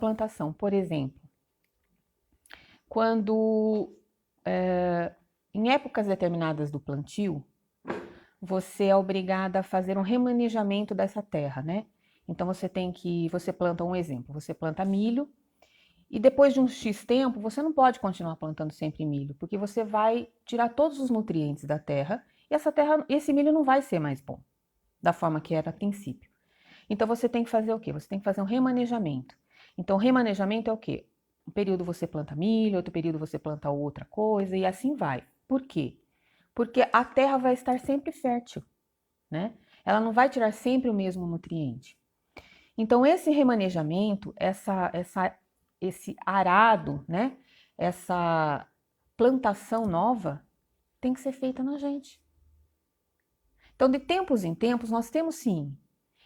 plantação. Por exemplo, quando em épocas determinadas do plantio, você é obrigada a fazer um remanejamento dessa terra, né? Então você planta um exemplo, você planta milho e depois de um X tempo, você não pode continuar plantando sempre milho, porque você vai tirar todos os nutrientes da terra e esse milho não vai ser mais bom, da forma que era a princípio. Então você tem que fazer o quê? Você tem que fazer um remanejamento. Então, remanejamento é o quê? Um período você planta milho, outro período você planta outra coisa e assim vai. Por quê? Porque a terra vai estar sempre fértil, né? Ela não vai tirar sempre o mesmo nutriente. Então, esse remanejamento, esse arado, né? Essa plantação nova tem que ser feita na gente. Então, de tempos em tempos, nós temos sim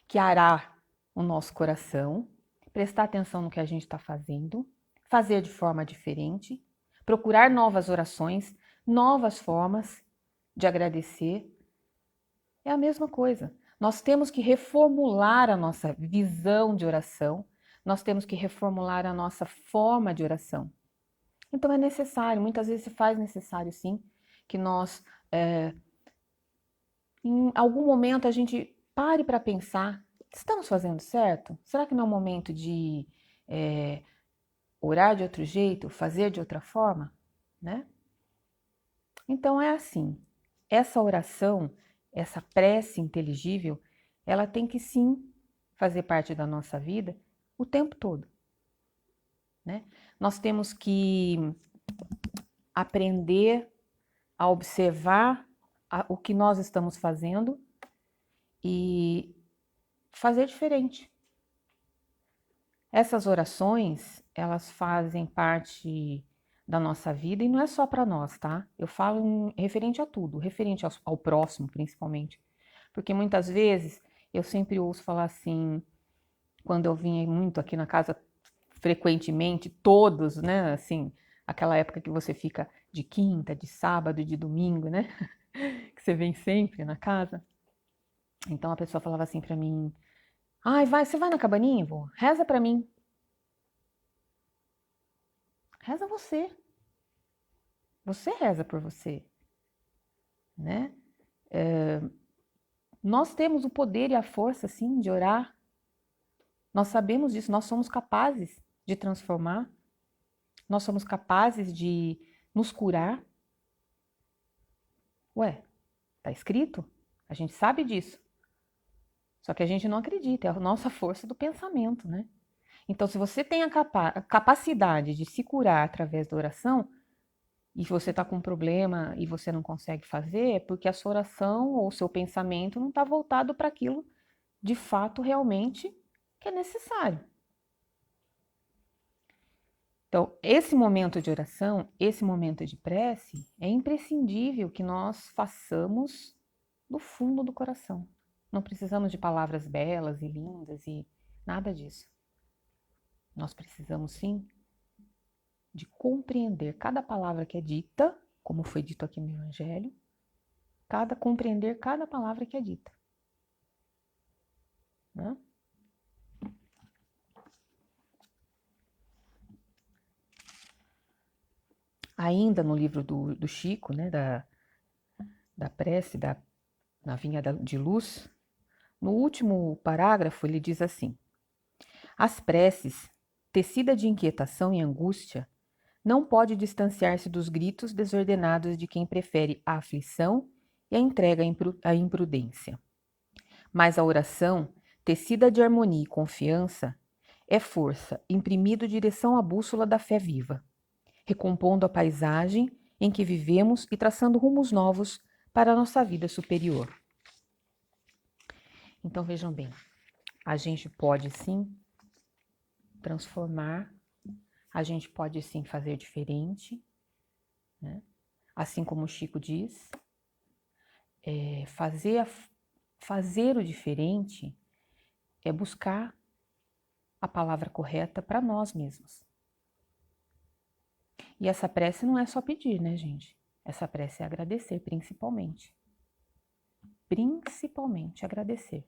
que arar o nosso coração, prestar atenção no que a gente está fazendo, fazer de forma diferente, procurar novas orações, novas formas de agradecer. É a mesma coisa. Nós temos que reformular a nossa visão de oração, nós temos que reformular a nossa forma de oração. Então é necessário, muitas vezes se faz necessário sim, que nós, em algum momento, a gente pare para pensar: estamos fazendo certo? Será que não é o momento de orar de outro jeito, fazer de outra forma? Né? Então é assim, essa oração, essa prece inteligível, ela tem que sim fazer parte da nossa vida o tempo todo, né? Nós temos que aprender a observar o que nós estamos fazendo e fazer diferente. Essas orações, elas fazem parte da nossa vida e não é só para nós, tá? Eu falo referente a tudo, referente ao próximo, principalmente. Porque muitas vezes eu sempre ouço falar assim, quando eu vinha muito aqui na casa frequentemente, todos, né? Assim, aquela época que você fica de quinta, de sábado, de domingo, né? Que você vem sempre na casa. Então a pessoa falava assim para mim: "Ai, você vai na cabaninha, vô? Reza para mim." Reza você. Você reza por você, né? Nós temos o poder e a força, sim, de orar. Nós sabemos disso, nós somos capazes de transformar, nós somos capazes de nos curar. Ué, tá escrito? A gente sabe disso. Só que a gente não acredita, é a nossa força do pensamento, né? Então, se você tem a capacidade de se curar através da oração, e você está com um problema e você não consegue fazer, é porque a sua oração ou o seu pensamento não está voltado para aquilo de fato realmente que é necessário. Então, esse momento de oração, esse momento de prece, é imprescindível que nós façamos do fundo do coração. Não precisamos de palavras belas e lindas e nada disso. Nós precisamos sim de compreender cada palavra que é dita, como foi dito aqui no Evangelho, compreender cada palavra que é dita, né? Ainda no livro do Chico, né, da prece, na Vinha de Luz, no último parágrafo ele diz assim: as preces, tecida de inquietação e angústia, não pode distanciar-se dos gritos desordenados de quem prefere a aflição e a entrega à imprudência. Mas a oração, tecida de harmonia e confiança, é força, imprimindo direção à bússola da fé viva, recompondo a paisagem em que vivemos e traçando rumos novos para a nossa vida superior. Então vejam bem, a gente pode sim transformar, a gente pode sim fazer diferente, né? Assim como o Chico diz, fazer o diferente é buscar a palavra correta para nós mesmos. E essa prece não é só pedir, né, gente? Essa prece é agradecer, principalmente. Principalmente agradecer.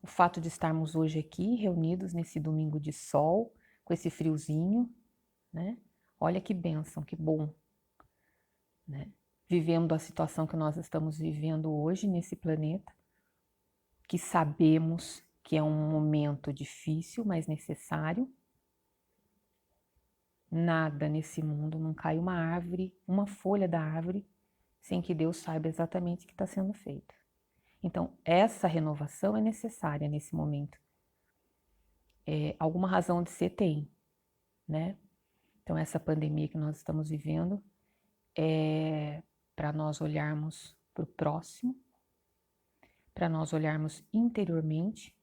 o fato de estarmos hoje aqui reunidos nesse domingo de sol, com esse friozinho, né? Olha que bênção, que bom, né? Vivendo a situação que nós estamos vivendo hoje nesse planeta, que sabemos que é um momento difícil, mas necessário. Nada nesse mundo, não cai uma árvore, uma folha da árvore, sem que Deus saiba exatamente o que está sendo feito. Então, essa renovação é necessária nesse momento. Alguma razão de ser tem, né? Então, essa pandemia que nós estamos vivendo é para nós olharmos para o próximo, para nós olharmos interiormente,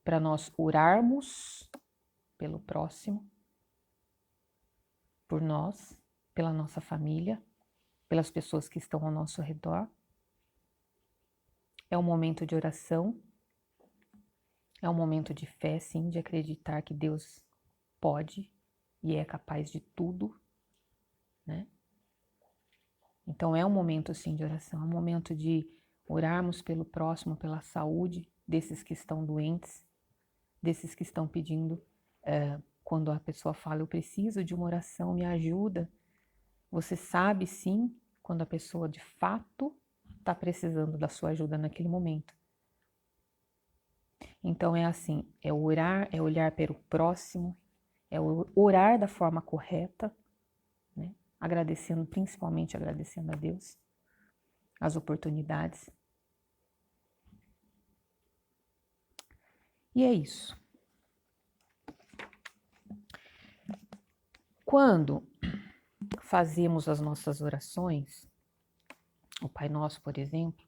para nós orarmos pelo próximo, por nós, pela nossa família, pelas pessoas que estão ao nosso redor. É um momento de oração, é um momento de fé, sim, de acreditar que Deus pode e é capaz de tudo, né? Então é um momento, sim, de oração, é um momento de orarmos pelo próximo, pela saúde desses que estão doentes, desses que estão pedindo, quando a pessoa fala, eu preciso de uma oração, me ajuda. Você sabe, sim, quando a pessoa de fato está precisando da sua ajuda naquele momento. Então é assim, é orar, é olhar para o próximo, é orar da forma correta, né? Agradecendo, principalmente agradecendo a Deus, as oportunidades. E é isso. Quando fazemos as nossas orações, o Pai Nosso, por exemplo,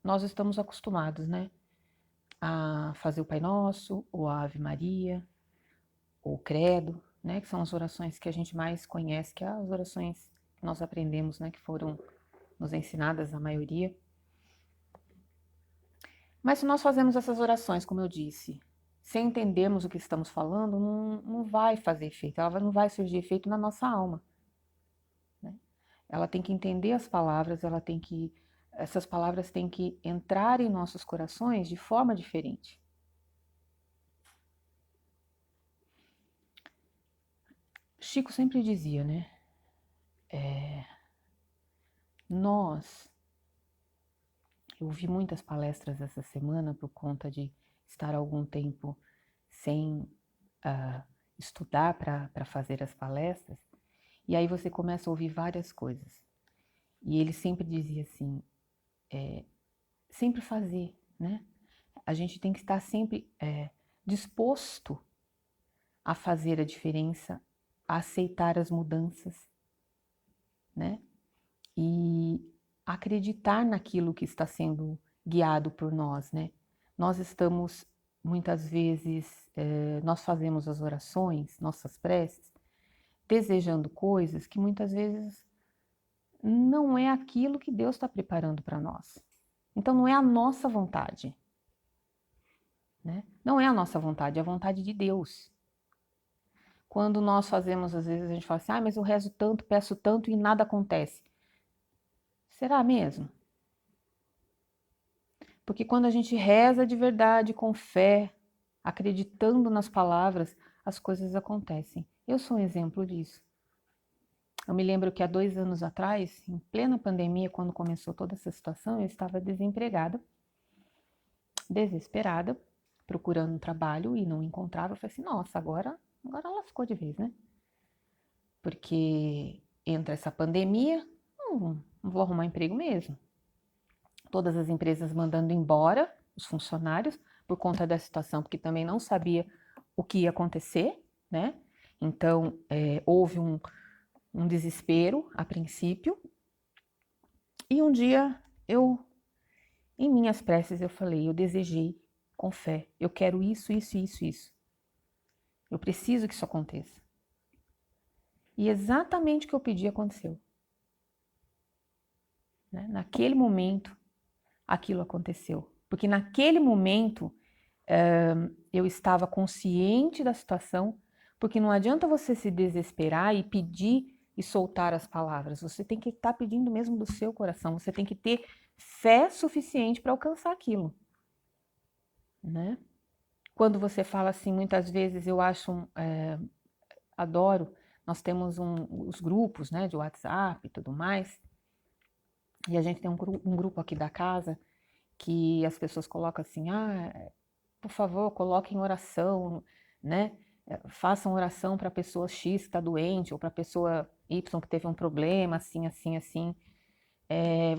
nós estamos acostumados, né, a fazer o Pai Nosso, ou a Ave Maria, ou o Credo, né, que são as orações que a gente mais conhece, que é as orações que nós aprendemos, né, que foram nos ensinadas, a maioria. Mas se nós fazemos essas orações, como eu disse, sem entendermos o que estamos falando, não vai fazer efeito, ela não vai surgir efeito na nossa alma, né? Ela tem que entender as palavras, essas palavras têm que entrar em nossos corações de forma diferente. Chico sempre dizia, né? Eu ouvi muitas palestras essa semana por conta de estar algum tempo sem estudar para fazer as palestras, e aí você começa a ouvir várias coisas. E ele sempre dizia assim, sempre fazer, né? A gente tem que estar sempre disposto a fazer a diferença, a aceitar as mudanças, né? E acreditar naquilo que está sendo guiado por nós, né? Nós estamos, muitas vezes, nós fazemos as orações, nossas preces, desejando coisas que muitas vezes não é aquilo que Deus está preparando para nós. Então não é a nossa vontade, né? Não é a nossa vontade, é a vontade de Deus. Quando nós fazemos, às vezes a gente fala assim, mas eu rezo tanto, peço tanto e nada acontece. Será mesmo? Porque quando a gente reza de verdade, com fé, acreditando nas palavras, as coisas acontecem. Eu sou um exemplo disso. Eu me lembro que há 2 anos atrás, em plena pandemia, quando começou toda essa situação, eu estava desempregada, desesperada, procurando um trabalho e não encontrava. Eu falei assim, nossa, agora lascou de vez, né? Porque entra essa pandemia, não vou arrumar emprego mesmo. Todas as empresas mandando embora os funcionários por conta da situação, porque também não sabia o que ia acontecer, né? Então, houve um desespero a princípio. E um dia, em minhas preces, eu falei, eu desejei com fé, eu quero isso, isso, isso, isso. Eu preciso que isso aconteça. E exatamente o que eu pedi aconteceu. Né? Naquele momento, aquilo aconteceu. Porque naquele momento, eu estava consciente da situação, porque não adianta você se desesperar e pedir e soltar as palavras. Você tem que estar pedindo mesmo do seu coração, você tem que ter fé suficiente para alcançar aquilo, né? Quando você fala assim, muitas vezes eu acho, adoro, nós temos os grupos, né, de WhatsApp e tudo mais, e a gente tem um grupo aqui da casa que as pessoas colocam assim, por favor, coloquem oração, né? Façam oração para a pessoa X que está doente, ou para a pessoa Y que teve um problema, assim, assim, assim.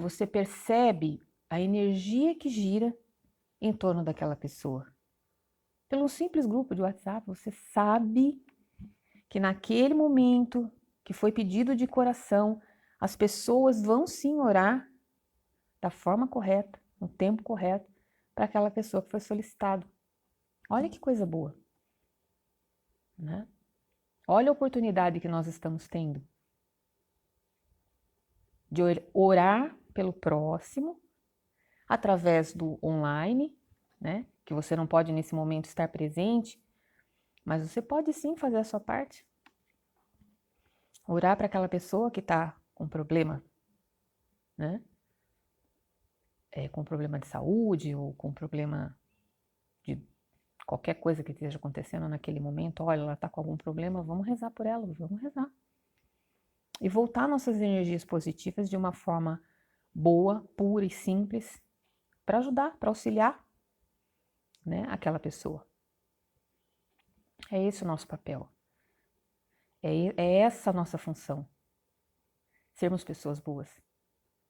Você percebe a energia que gira em torno daquela pessoa. Pelo simples grupo de WhatsApp, você sabe que naquele momento que foi pedido de coração, as pessoas vão sim orar da forma correta, no tempo correto, para aquela pessoa que foi solicitado. Olha que coisa boa, né? Olha a oportunidade que nós estamos tendo de orar pelo próximo através do online, né? Que você não pode nesse momento estar presente, mas você pode sim fazer a sua parte. Orar para aquela pessoa que está com problema, né? Com problema de saúde ou com problema de qualquer coisa que esteja acontecendo naquele momento. Olha, ela está com algum problema, vamos rezar por ela, vamos rezar. E voltar nossas energias positivas de uma forma boa, pura e simples, para ajudar, para auxiliar, né, aquela pessoa. É esse o nosso papel. É essa a nossa função. Sermos pessoas boas,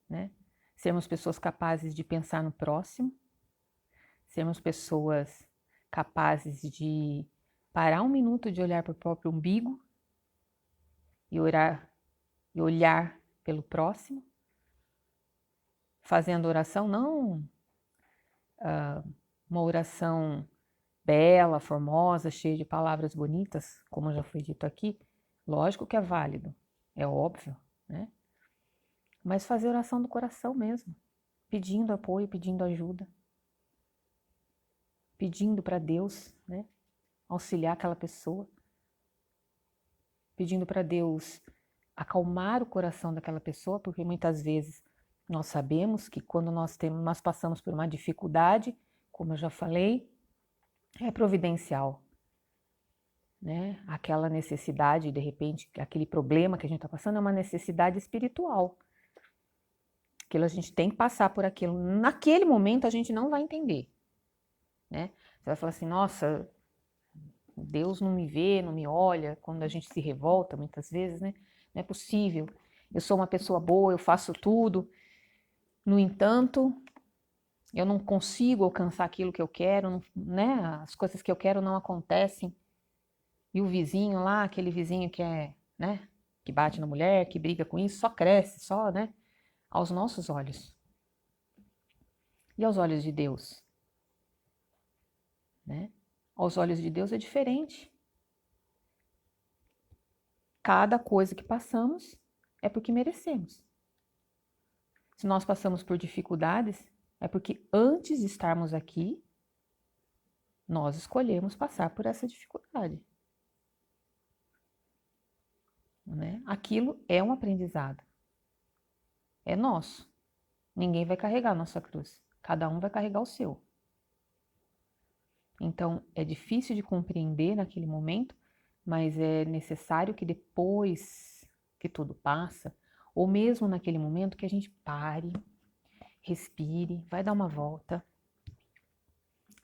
né? Sermos pessoas capazes de pensar no próximo, sermos pessoas capazes de parar um minuto de olhar para o próprio umbigo e olhar pelo próximo, fazendo oração, não uma oração bela, formosa, cheia de palavras bonitas, como já foi dito aqui, lógico que é válido, é óbvio, né? Mas fazer oração do coração mesmo, pedindo apoio, pedindo ajuda, pedindo para Deus, né, auxiliar aquela pessoa, pedindo para Deus acalmar o coração daquela pessoa, porque muitas vezes nós sabemos que quando nós passamos por uma dificuldade, como eu já falei, é providencial, né? Aquela necessidade, de repente, aquele problema que a gente está passando é uma necessidade espiritual. Aquilo a gente tem que passar por aquilo. Naquele momento a gente não vai entender, né? Você vai falar assim, nossa, Deus não me vê, não me olha, quando a gente se revolta muitas vezes, né? Não é possível. Eu sou uma pessoa boa, eu faço tudo. No entanto, eu não consigo alcançar aquilo que eu quero, né? As coisas que eu quero não acontecem. E o vizinho lá, aquele vizinho que é, né? Que bate na mulher, que briga com isso, só cresce, só, né? Aos nossos olhos. E aos olhos de Deus, né? Aos olhos de Deus é diferente. Cada coisa que passamos é porque merecemos. Se nós passamos por dificuldades, é porque antes de estarmos aqui, nós escolhemos passar por essa dificuldade, né? Aquilo é um aprendizado. É nosso. Ninguém vai carregar a nossa cruz. Cada um vai carregar o seu. Então, é difícil de compreender naquele momento, mas é necessário que depois que tudo passa, ou mesmo naquele momento, que a gente pare, respire, vai dar uma volta,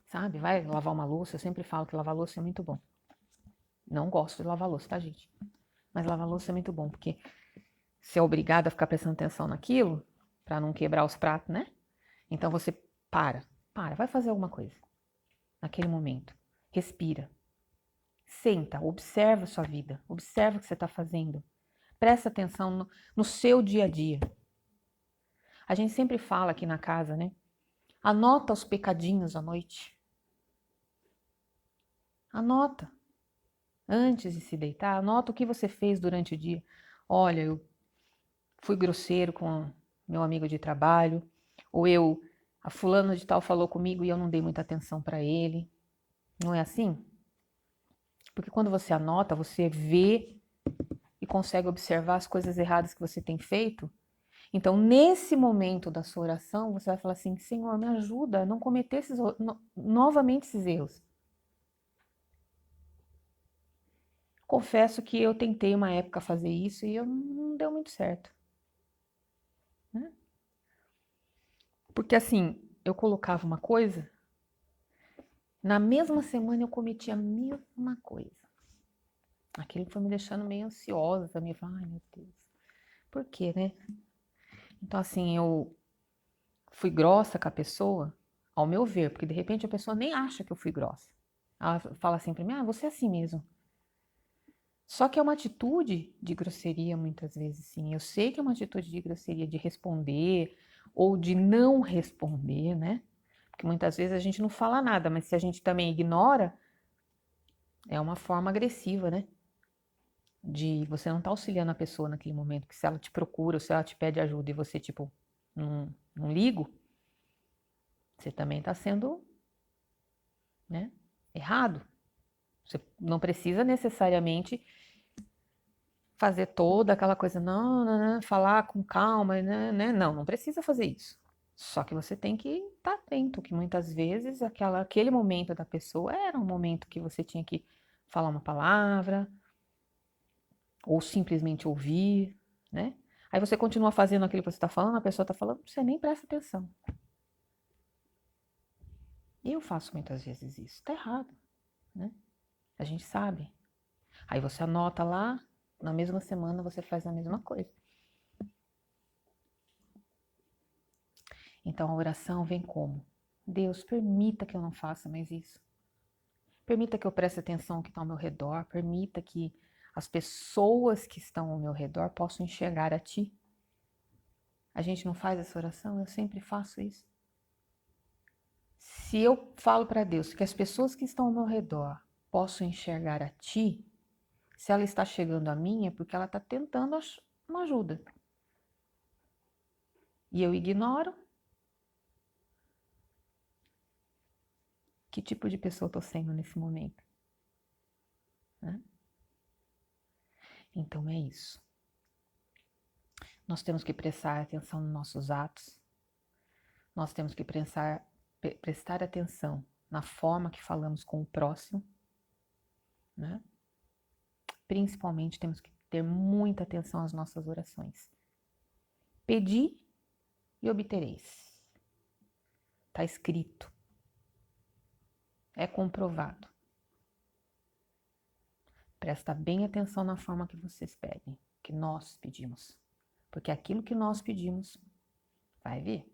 sabe? Vai lavar uma louça. Eu sempre falo que lavar louça é muito bom. Não gosto de lavar louça, tá, gente? Mas lavar louça é muito bom, porque você é obrigado a ficar prestando atenção naquilo, para não quebrar os pratos, né? Então você vai fazer alguma coisa naquele momento. Respira. Senta, observa a sua vida, observa o que você está fazendo. Presta atenção no seu dia a dia. A gente sempre fala aqui na casa, né? Anota os pecadinhos à noite. Anota. Antes de se deitar, anota o que você fez durante o dia. Olha, eu fui grosseiro com meu amigo de trabalho, ou a fulano de tal falou comigo e eu não dei muita atenção para ele. Não é assim? Porque quando você anota, você vê e consegue observar as coisas erradas que você tem feito. Então, nesse momento da sua oração, você vai falar assim: Senhor, me ajuda a não cometer novamente esses erros. Confesso que eu tentei uma época fazer isso e não deu muito certo. Né? Porque assim, eu colocava uma coisa, na mesma semana eu cometia a mesma coisa. Aquilo foi me deixando meio ansiosa, meio, ai meu Deus, por quê, né? Então assim, eu fui grossa com a pessoa, ao meu ver, porque de repente a pessoa nem acha que eu fui grossa. Ela fala assim pra mim, você é assim mesmo. Só que é uma atitude de grosseria muitas vezes, sim. Eu sei que é uma atitude de grosseria de responder ou de não responder, né? Porque muitas vezes a gente não fala nada, mas se a gente também ignora, é uma forma agressiva, né? De você não estar auxiliando a pessoa naquele momento, que se ela te procura, ou se ela te pede ajuda e você, tipo, não ligo, você também está sendo, né, errado. Você não precisa necessariamente fazer toda aquela coisa, não, falar com calma, né? Não precisa fazer isso. Só que você tem que estar atento, que muitas vezes aquele momento da pessoa era um momento que você tinha que falar uma palavra, ou simplesmente ouvir, né? Aí você continua fazendo aquilo que você está falando, a pessoa está falando, você nem presta atenção. Eu faço muitas vezes isso, tá errado, né? A gente sabe. Aí você anota lá, na mesma semana você faz a mesma coisa. Então a oração vem como? Deus, permita que eu não faça mais isso. Permita que eu preste atenção no que está ao meu redor. Permita que as pessoas que estão ao meu redor possam enxergar a Ti. A gente não faz essa oração? Eu sempre faço isso. Se eu falo para Deus que as pessoas que estão ao meu redor possam enxergar a Ti, se ela está chegando a mim é porque ela está tentando uma ajuda. E eu ignoro. Que tipo de pessoa eu estou sendo nesse momento? Né? Então é isso. Nós temos que prestar atenção nos nossos atos. Nós temos que prestar atenção na forma que falamos com o próximo, né? Principalmente temos que ter muita atenção às nossas orações. Pedi e obtereis. Está escrito. É comprovado. Presta bem atenção na forma que vocês pedem, que nós pedimos. Porque aquilo que nós pedimos, vai vir.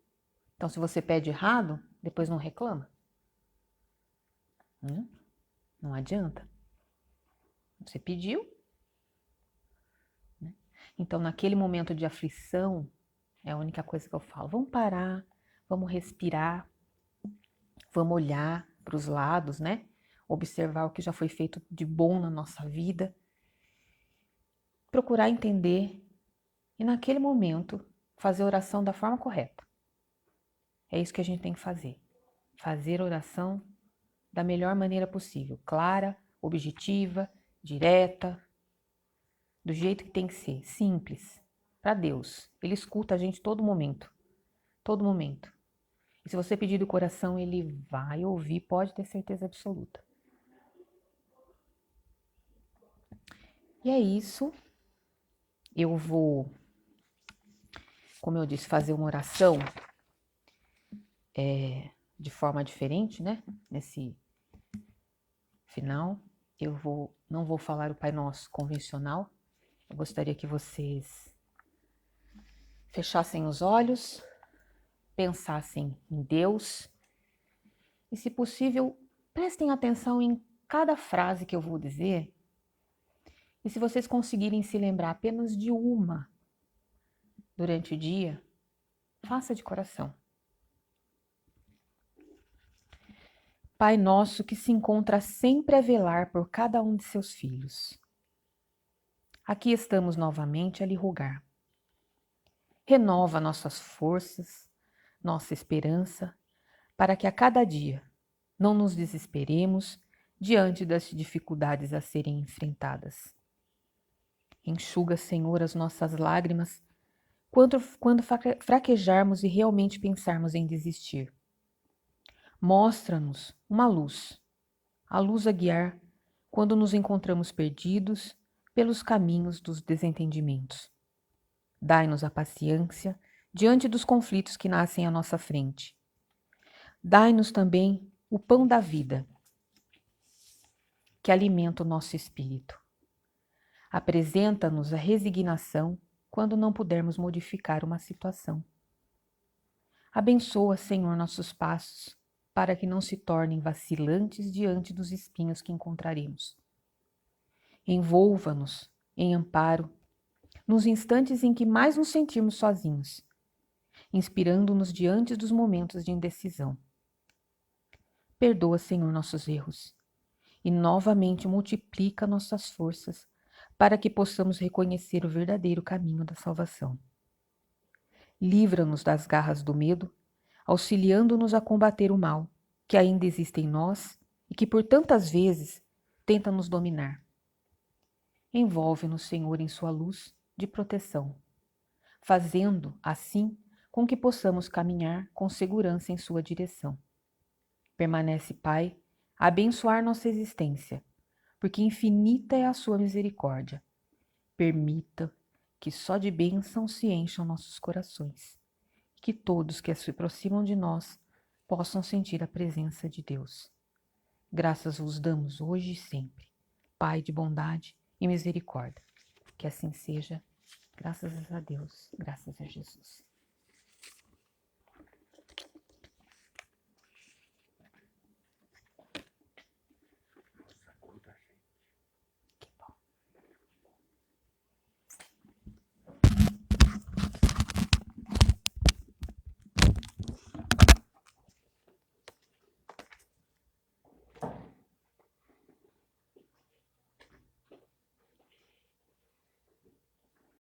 Então, se você pede errado, depois não reclama. Não adianta. Você pediu. Né? Então, naquele momento de aflição, é a única coisa que eu falo. Vamos parar, vamos respirar, vamos olhar para os lados, né? Observar o que já foi feito de bom na nossa vida. Procurar entender e, naquele momento, fazer a oração da forma correta. É isso que a gente tem que fazer. Fazer a oração da melhor maneira possível. Clara, objetiva, direta, do jeito que tem que ser, simples, para Deus. Ele escuta a gente todo momento, todo momento. E se você pedir do coração, ele vai ouvir, pode ter certeza absoluta. E é isso. Eu vou, como eu disse, fazer uma oração de forma diferente, né? Nesse final, não vou falar o Pai Nosso convencional. Eu gostaria que vocês fechassem os olhos, pensassem em Deus e, se possível, prestem atenção em cada frase que eu vou dizer. E se vocês conseguirem se lembrar apenas de uma durante o dia, faça de coração. Pai nosso que se encontra sempre a velar por cada um de seus filhos. Aqui estamos novamente a lhe rogar. Renova nossas forças, nossa esperança, para que a cada dia não nos desesperemos diante das dificuldades a serem enfrentadas. Enxuga, Senhor, as nossas lágrimas quando fraquejarmos e realmente pensarmos em desistir. Mostra-nos uma luz, a luz a guiar quando nos encontramos perdidos pelos caminhos dos desentendimentos. Dai-nos a paciência diante dos conflitos que nascem à nossa frente. Dai-nos também o pão da vida, que alimenta o nosso espírito. Apresenta-nos a resignação quando não pudermos modificar uma situação. Abençoa, Senhor, nossos passos, para que não se tornem vacilantes diante dos espinhos que encontraremos. Envolva-nos em amparo nos instantes em que mais nos sentimos sozinhos, inspirando-nos diante dos momentos de indecisão. Perdoa, Senhor, nossos erros e novamente multiplica nossas forças para que possamos reconhecer o verdadeiro caminho da salvação. Livra-nos das garras do medo, auxiliando-nos a combater o mal que ainda existe em nós e que por tantas vezes tenta nos dominar. Envolve-nos, Senhor, em sua luz de proteção, fazendo, assim, com que possamos caminhar com segurança em sua direção. Permanece, Pai, a abençoar nossa existência, porque infinita é a sua misericórdia. Permita que só de bênção se encham nossos corações, que todos que se aproximam de nós possam sentir a presença de Deus. Graças vos damos hoje e sempre, Pai de bondade e misericórdia. Que assim seja, graças a Deus, graças a Jesus.